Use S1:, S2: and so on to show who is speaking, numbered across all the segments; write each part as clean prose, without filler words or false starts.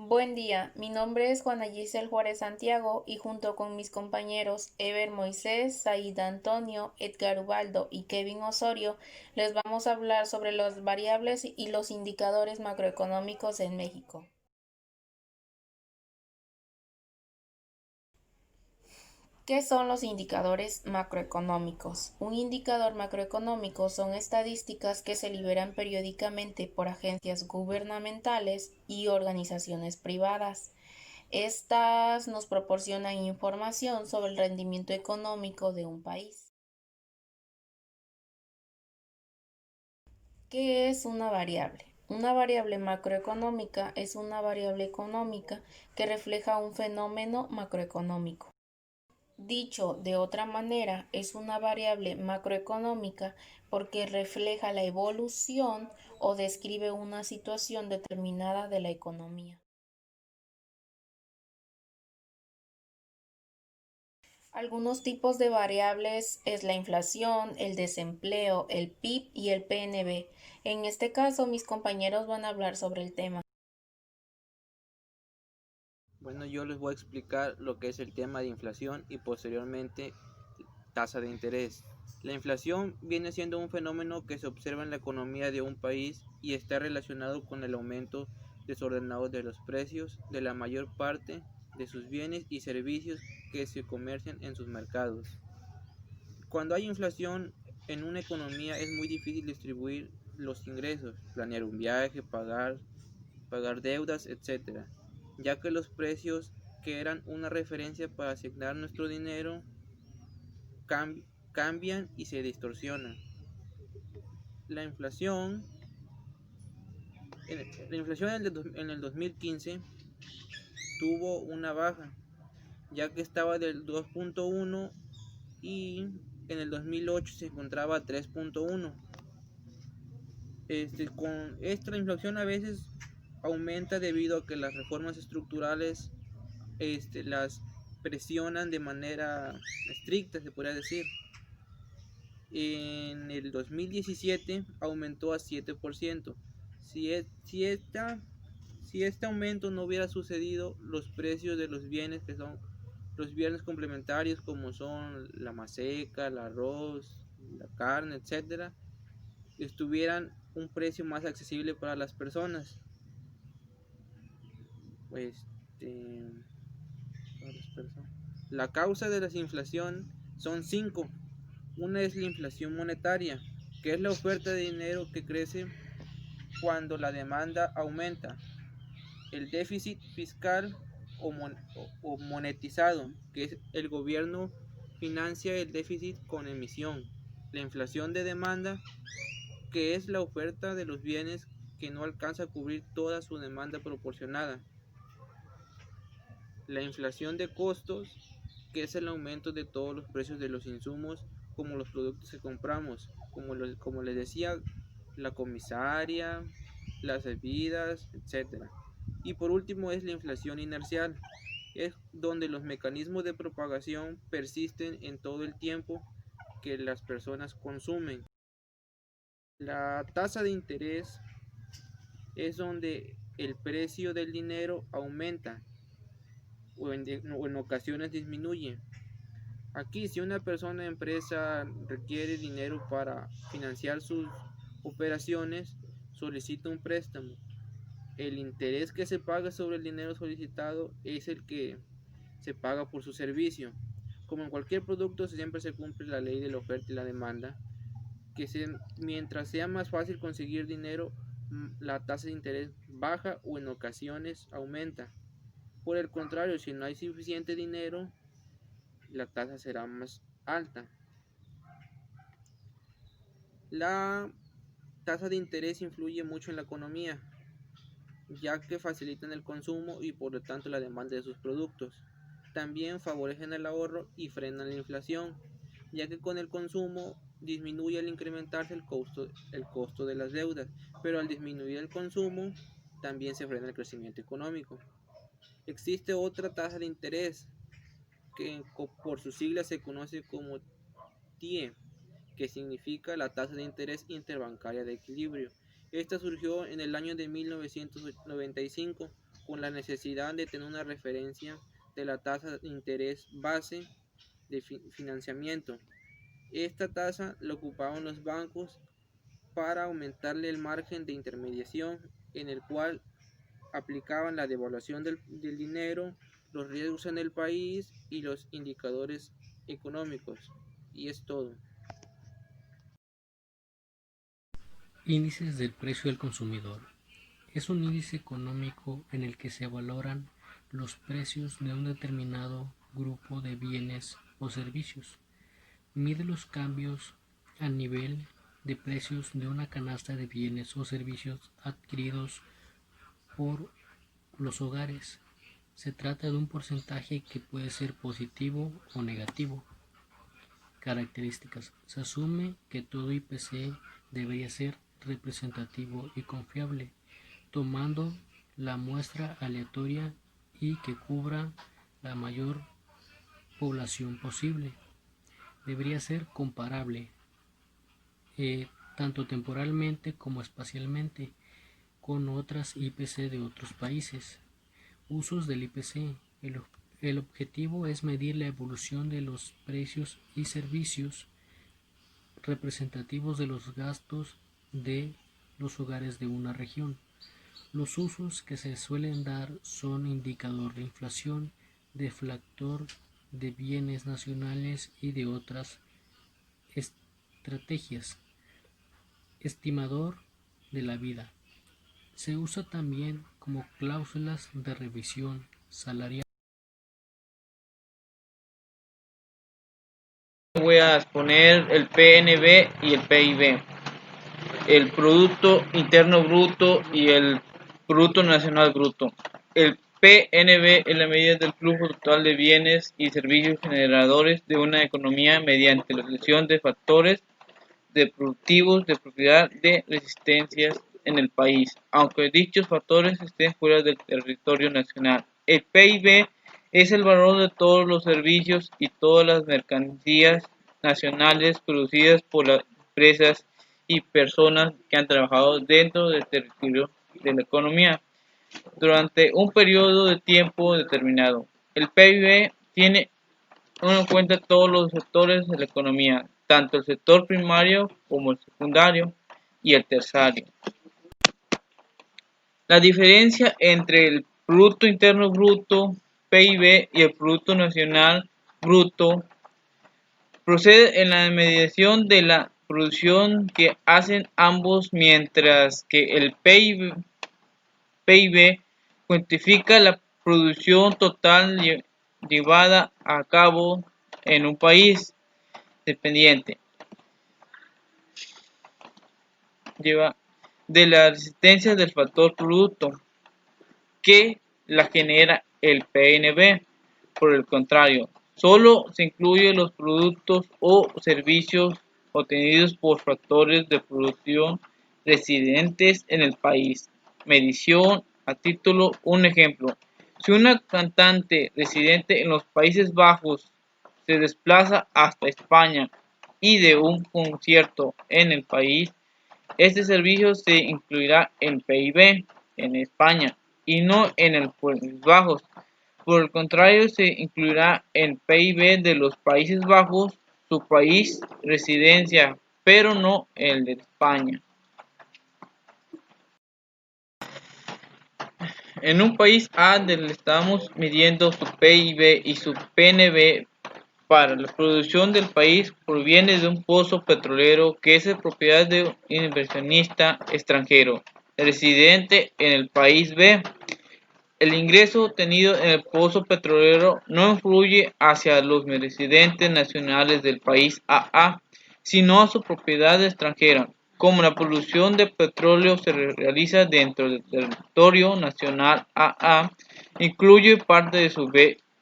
S1: Buen día, mi nombre es Juana Giselle Juárez Santiago y junto con mis compañeros Ever Moisés, Saída Antonio, Edgar Ubaldo y Kevin Osorio les vamos a hablar sobre las variables y los indicadores macroeconómicos en México. ¿Qué son los indicadores macroeconómicos? Un indicador macroeconómico son estadísticas que se liberan periódicamente por agencias gubernamentales y organizaciones privadas. Estas nos proporcionan información sobre el rendimiento económico de un país. ¿Qué es una variable? Una variable macroeconómica es una variable económica que refleja un fenómeno macroeconómico. Dicho de otra manera, es una variable macroeconómica porque refleja la evolución o describe una situación determinada de la economía. Algunos tipos de variables es la inflación, el desempleo, el PIB y el PNB. En este caso, mis compañeros van a hablar sobre el tema.
S2: Bueno, yo les voy a explicar lo que es el tema de inflación y posteriormente tasa de interés. La inflación viene siendo un fenómeno que se observa en la economía de un país y está relacionado con el aumento desordenado de los precios de la mayor parte de sus bienes y servicios que se comercian en sus mercados. Cuando hay inflación en una economía es muy difícil distribuir los ingresos, planear un viaje, pagar deudas, etcétera, ya que los precios que eran una referencia para asignar nuestro dinero cam- cambian y se distorsionan. La inflación, la inflación en el 2015 tuvo una baja, ya que estaba del 2.1 y en el 2008 se encontraba a 3.1. Con esta inflación a veces aumenta debido a que las reformas estructurales las presionan de manera estricta, se podría decir. En el 2017 aumentó a 7%. Si, es, si, esta, si este aumento no hubiera sucedido, los precios de los bienes que son los bienes complementarios como son la maseca, el arroz, la carne, etcétera, estuvieran un precio más accesible para las personas. Este, para las personas. La causa de la inflación son cinco. Una es la inflación monetaria, que es la oferta de dinero que crece cuando la demanda aumenta. El déficit fiscal o monetizado, que es el gobierno financia el déficit con emisión. La inflación de demanda, que es la oferta de los bienes que no alcanza a cubrir toda su demanda proporcionada. La inflación de costos, que es el aumento de todos los precios de los insumos, como los productos que compramos, como les decía, la comisaria, las bebidas, etcétera. Y por último es la inflación inercial, es donde los mecanismos de propagación persisten en todo el tiempo que las personas consumen. La tasa de interés es donde el precio del dinero aumenta o en ocasiones disminuye. Aquí, si una persona o empresa requiere dinero para financiar sus operaciones, solicita un préstamo. El interés que se paga sobre el dinero solicitado es el que se paga por su servicio. Como en cualquier producto, siempre se cumple la ley de la oferta y la demanda, mientras sea más fácil conseguir dinero, la tasa de interés baja o en ocasiones aumenta. Por el contrario, si no hay suficiente dinero, la tasa será más alta. La tasa de interés influye mucho en la economía, ya que facilitan el consumo y por lo tanto la demanda de sus productos. También favorecen el ahorro y frenan la inflación, ya que con el consumo disminuye al incrementarse el costo de las deudas, pero al disminuir el consumo también se frena el crecimiento económico. Existe otra tasa de interés que por sus siglas se conoce como TIE, que significa la tasa de interés interbancaria de equilibrio. Esta surgió en el año de 1995 con la necesidad de tener una referencia de la tasa de interés base de financiamiento. Esta tasa la ocupaban los bancos para aumentarle el margen de intermediación en el cual aplicaban la devaluación del dinero, los riesgos en el país y los indicadores económicos. Y es todo.
S3: Índices del precio del consumidor. Es un índice económico en el que se valoran los precios de un determinado grupo de bienes o servicios. Mide los cambios a nivel de precios de una canasta de bienes o servicios adquiridos por los hogares. Se trata de un porcentaje que puede ser positivo o negativo. Características. Se asume que todo IPC debería ser representativo y confiable, tomando la muestra aleatoria y que cubra la mayor población posible. Debería ser comparable, tanto temporalmente como espacialmente, con otras IPC de otros países. Usos del IPC. El objetivo es medir la evolución de los precios y servicios representativos de los gastos de los hogares de una región. Los usos que se suelen dar son indicador de inflación, deflactor de bienes nacionales y de otras estrategias. Estimador de la vida. Se usa también como cláusulas de revisión salarial.
S4: Voy a exponer el PNB y el PIB, el Producto Interno Bruto y el Producto Nacional Bruto. El PNB es la medida del flujo total de bienes y servicios generadores de una economía mediante la relación de factores de productivos de propiedad de resistencias en el país, aunque dichos factores estén fuera del territorio nacional. El PIB es el valor de todos los servicios y todas las mercancías nacionales producidas por las empresas y personas que han trabajado dentro del territorio de la economía durante un periodo de tiempo determinado. El PIB tiene en cuenta todos los sectores de la economía, tanto el sector primario como el secundario y el terciario. La diferencia entre el Producto Interno Bruto, PIB, y el Producto Nacional Bruto procede en la medición de la producción que hacen ambos, mientras que el PIB cuantifica la producción total llevada a cabo en un país dependiente de la resistencia del factor producto que la genera el PNB. Por el contrario, solo se incluyen los productos o servicios obtenidos por factores de producción residentes en el país. Medición a título, un ejemplo. Si una cantante residente en los Países Bajos se desplaza hasta España y de un concierto en el país, este servicio se incluirá en PIB en España y no en el Países Bajos. Por el contrario, se incluirá en PIB de los Países Bajos su país residencia, pero no el de España. En un país A estamos midiendo su PIB y su PNB. Para la producción del país proviene de un pozo petrolero que es de propiedad de un inversionista extranjero residente en el país B. El ingreso obtenido en el pozo petrolero no influye hacia los residentes nacionales del país AA, sino a su propiedad extranjera. Como la producción de petróleo se realiza dentro del territorio nacional AA, incluye parte de su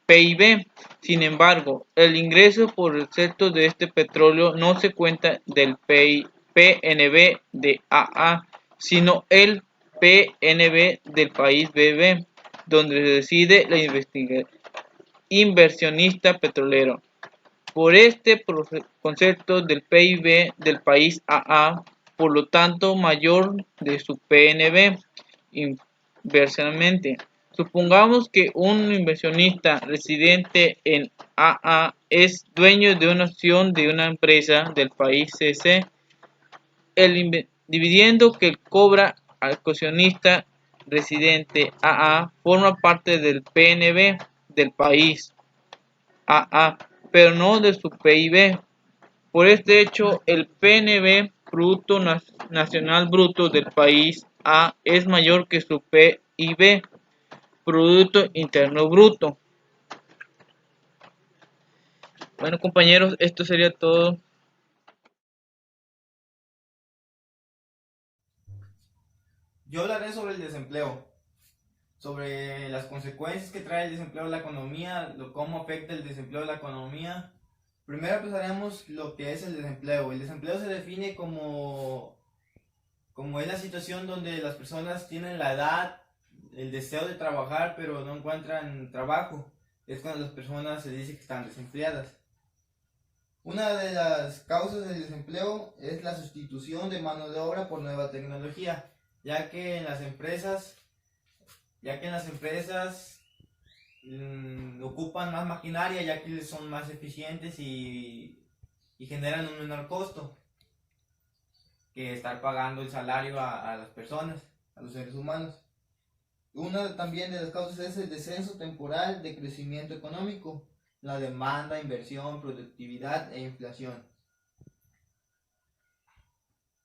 S4: PIB. Sin embargo, el ingreso por excepto de este petróleo no se cuenta del PNB de AA, sino el PNB del país BB, donde reside el inversionista petrolero. Por este concepto del PIB del país AA, por lo tanto mayor de su PNB. Inversamente, Supongamos que un inversionista residente en AA es dueño de una acción de una empresa del país CC. El dividendo que cobra al accionista residente AA forma parte del PNB del país AA, pero no de su PIB. Por este hecho, el PNB, Producto Nacional Bruto del país A, es mayor que su PIB, Producto Interno Bruto. Bueno, compañeros, esto sería todo.
S5: Yo hablaré sobre el desempleo, sobre las consecuencias que trae el desempleo a la economía, cómo afecta el desempleo a la economía. Primero empezaremos lo que es el desempleo. El desempleo se define como es la situación donde las personas tienen la edad, el deseo de trabajar, pero no encuentran trabajo. Es cuando las personas se dice que están desempleadas. Una de las causas del desempleo es la sustitución de mano de obra por nueva tecnología, ya que en las empresas ocupan más maquinaria, ya que son más eficientes y generan un menor costo que estar pagando el salario a las personas, a los seres humanos. Una también de las causas es el descenso temporal de crecimiento económico, la demanda, inversión, productividad e inflación.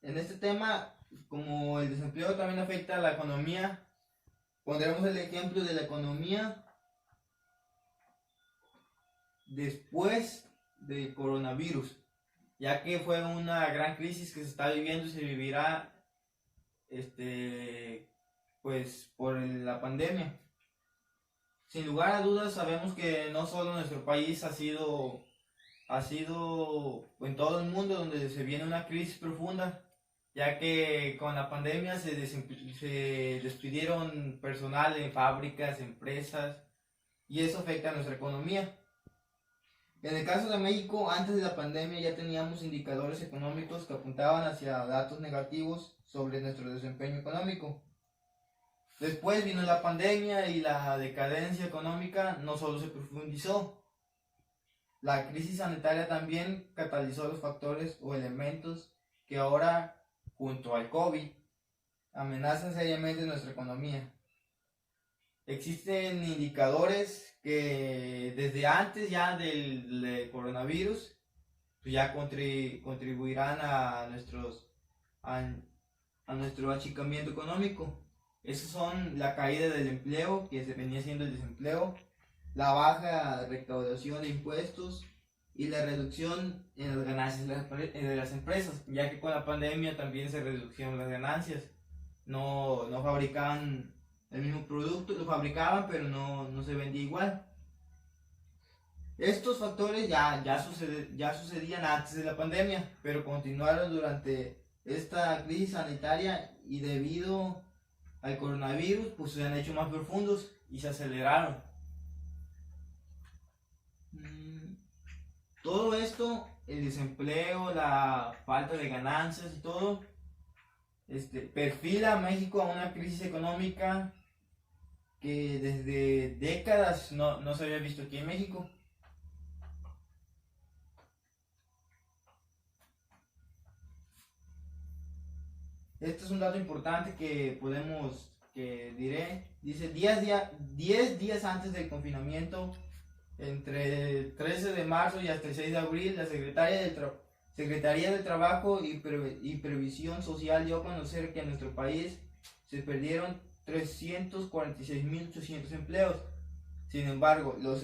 S5: En este tema, como el desempleo también afecta a la economía, pondremos el ejemplo de la economía después del coronavirus, ya que fue una gran crisis que se está viviendo y se vivirá pues por la pandemia. Sin lugar a dudas, sabemos que no solo nuestro país ha sido en todo el mundo donde se viene una crisis profunda, ya que con la pandemia se despidieron personal en fábricas, empresas, y eso afecta a nuestra economía. En el caso de México, antes de la pandemia ya teníamos indicadores económicos que apuntaban hacia datos negativos sobre nuestro desempeño económico. Después vino la pandemia y la decadencia económica no solo se profundizó, la crisis sanitaria también catalizó los factores o elementos que ahora, junto al COVID, amenazan seriamente nuestra economía. Existen indicadores que desde antes ya del coronavirus pues ya contribuirán a nuestro achicamiento económico. Esos son la caída del empleo, que se venía siendo el desempleo, la baja recaudación de impuestos y la reducción en las ganancias de las empresas, ya que con la pandemia también se redujeron las ganancias. No fabricaban el mismo producto, lo fabricaban, pero no se vendía igual. Estos factores ya sucedían antes de la pandemia, pero continuaron durante esta crisis sanitaria y debido al coronavirus pues se han hecho más profundos y se aceleraron. Todo esto, el desempleo, la falta de ganancias y todo, perfila a México a una crisis económica que desde décadas no se había visto aquí en México. Este es un dato importante que diré. Dice, 10 días antes del confinamiento, entre el 13 de marzo y hasta el 6 de abril, la Secretaría del Trabajo y Previsión Social dio a conocer que en nuestro país se perdieron 346.800 empleos. Sin embargo, los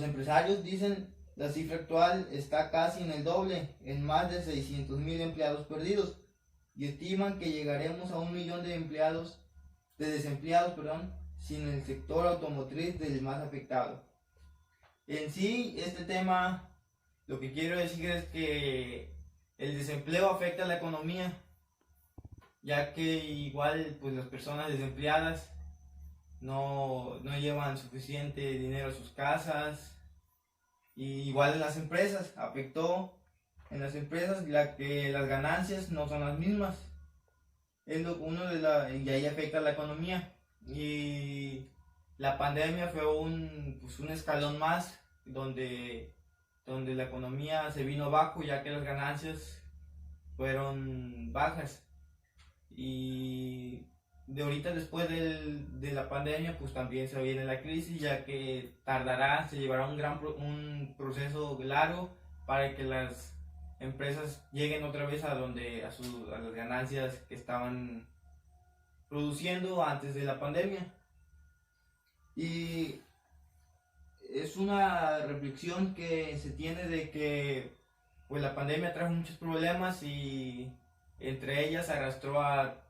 S5: empresarios dicen la cifra actual está casi en el doble, en más de 600.000 empleados perdidos, y estiman que llegaremos a 1 millón de desempleados, sin el sector automotriz del más afectado. En sí, este tema, lo que quiero decir es que el desempleo afecta a la economía, ya que igual pues las personas desempleadas no llevan suficiente dinero a sus casas, y igual en las empresas afectó. En las empresas que las ganancias no son las mismas, y ahí afecta la economía. y la pandemia fue un escalón más donde la economía se vino abajo, ya que las ganancias fueron bajas. Y de ahorita, después de la pandemia, pues también se viene la crisis, ya que se llevará un proceso largo para que las empresas lleguen otra vez a las ganancias que estaban produciendo antes de la pandemia. Y es una reflexión que se tiene de que pues la pandemia trajo muchos problemas, y entre ellas arrastró a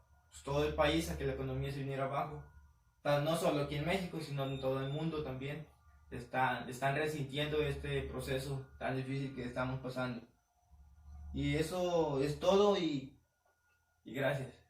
S5: todo el país a que la economía se viniera abajo. No solo aquí en México, sino en todo el mundo también. Están resintiendo este proceso tan difícil que estamos pasando. Y eso es todo, y gracias.